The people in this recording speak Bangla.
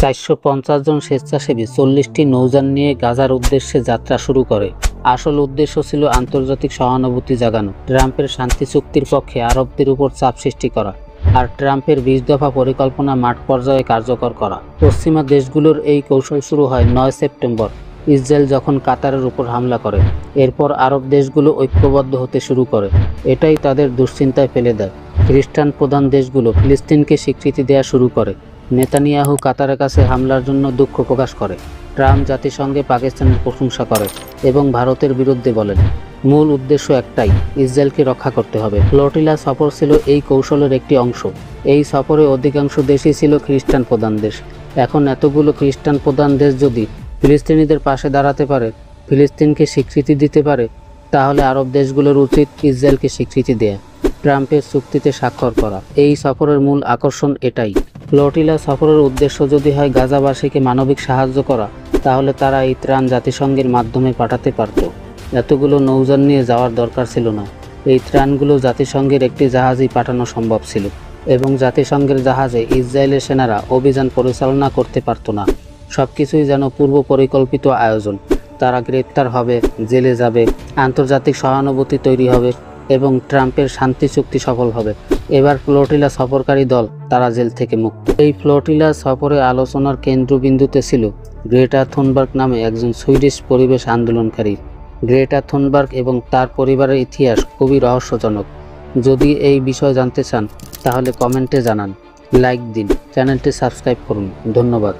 450 জন স্বেচ্ছাসেবী 40টি নৌযান নিয়ে গাজার উদ্দেশ্যে যাত্রা শুরু করে। আসল উদ্দেশ্য ছিল আন্তর্জাতিক সহানুভূতি জাগানো, ট্রাম্পের শান্তি চুক্তির পক্ষে আরবদের উপর চাপ সৃষ্টি করা আর ট্রাম্পের 20 দফা পরিকল্পনা মাঠ পর্যায়ে কার্যকর করা। পশ্চিমা দেশগুলোর এই কৌশল শুরু হয় 9 সেপ্টেম্বর ইসরায়েল যখন কাতারের উপর হামলা করে। এরপর আরব দেশগুলো ঐক্যবদ্ধ হতে শুরু করে। এটাই তাদের দুশ্চিন্তায় ফেলে দেয়। খ্রিস্টান প্রধান দেশগুলো ফিলিস্তিনকে স্বীকৃতি দেওয়া শুরু করে। নেতানিয়াহু কাতারের কাছে হামলার জন্য দুঃখ প্রকাশ করে। ট্রাম্প জাতিসংঘে পাকিস্তানের প্রশংসা করে এবং ভারতের বিরুদ্ধে বলেন। মূল উদ্দেশ্য একটাই, ইসরায়েলকে রক্ষা করতে হবে। ফ্লোটিলা সফর ছিল এই কৌশলের একটি অংশ। এই সফরে অধিকাংশ দেশই ছিল খ্রিস্টান প্রধান দেশ। এখন এতগুলো খ্রিস্টান প্রধান দেশ যদি ফিলিস্তিনিদের পাশে দাঁড়াতে পারে, ফিলিস্তিনকে স্বীকৃতি দিতে পারে, তাহলে আরব দেশগুলোর উচিত ইসরায়েলকে স্বীকৃতি দেয়া, ট্রাম্পের চুক্তিতে স্বাক্ষর করা। এই সফরের মূল আকর্ষণ এটাই। ফ্লোটিলা সফরের উদ্দেশ্য যদি হয় গাজাবাসীকে মানবিক সাহায্য করা, তাহলে তারা এই ত্রাণ জাতিসংঘের মাধ্যমে পাঠাতে পারত। এতগুলো নৌযান নিয়ে যাওয়ার দরকার ছিল না। এই ত্রাণগুলো জাতিসংঘের একটি জাহাজেই পাঠানো সম্ভব ছিল এবং জাতিসংঘের জাহাজে ইসরায়েলের সেনারা অভিযান পরিচালনা করতে পারত না। সবকিছুই যেন পূর্ব পরিকল্পিত আয়োজন। তারা গ্রেপ্তার হবে, জেলে যাবে, আন্তর্জাতিক সহানুভূতি তৈরি হবে এবং ট্রাম্পের শান্তি চুক্তি সফল হবে। এবার ফ্লোটিলা সফরকারী দল তারা জেল থেকে মুক্ত। এই ফ্লোটিলা সফরে আলোচনার কেন্দ্রবিন্দুতে ছিল গ্রেটা থুনবার্গ নামে একজন সুইডিশ পরিবেশ আন্দোলনকারী। গ্রেটা থুনবার্গ এবং তার পরিবারের ইতিহাস খুবই রহস্যজনক। যদি এই বিষয় জানতে চান তাহলে কমেন্টে জানান, লাইক দিন, চ্যানেলটি সাবস্ক্রাইব করুন। ধন্যবাদ।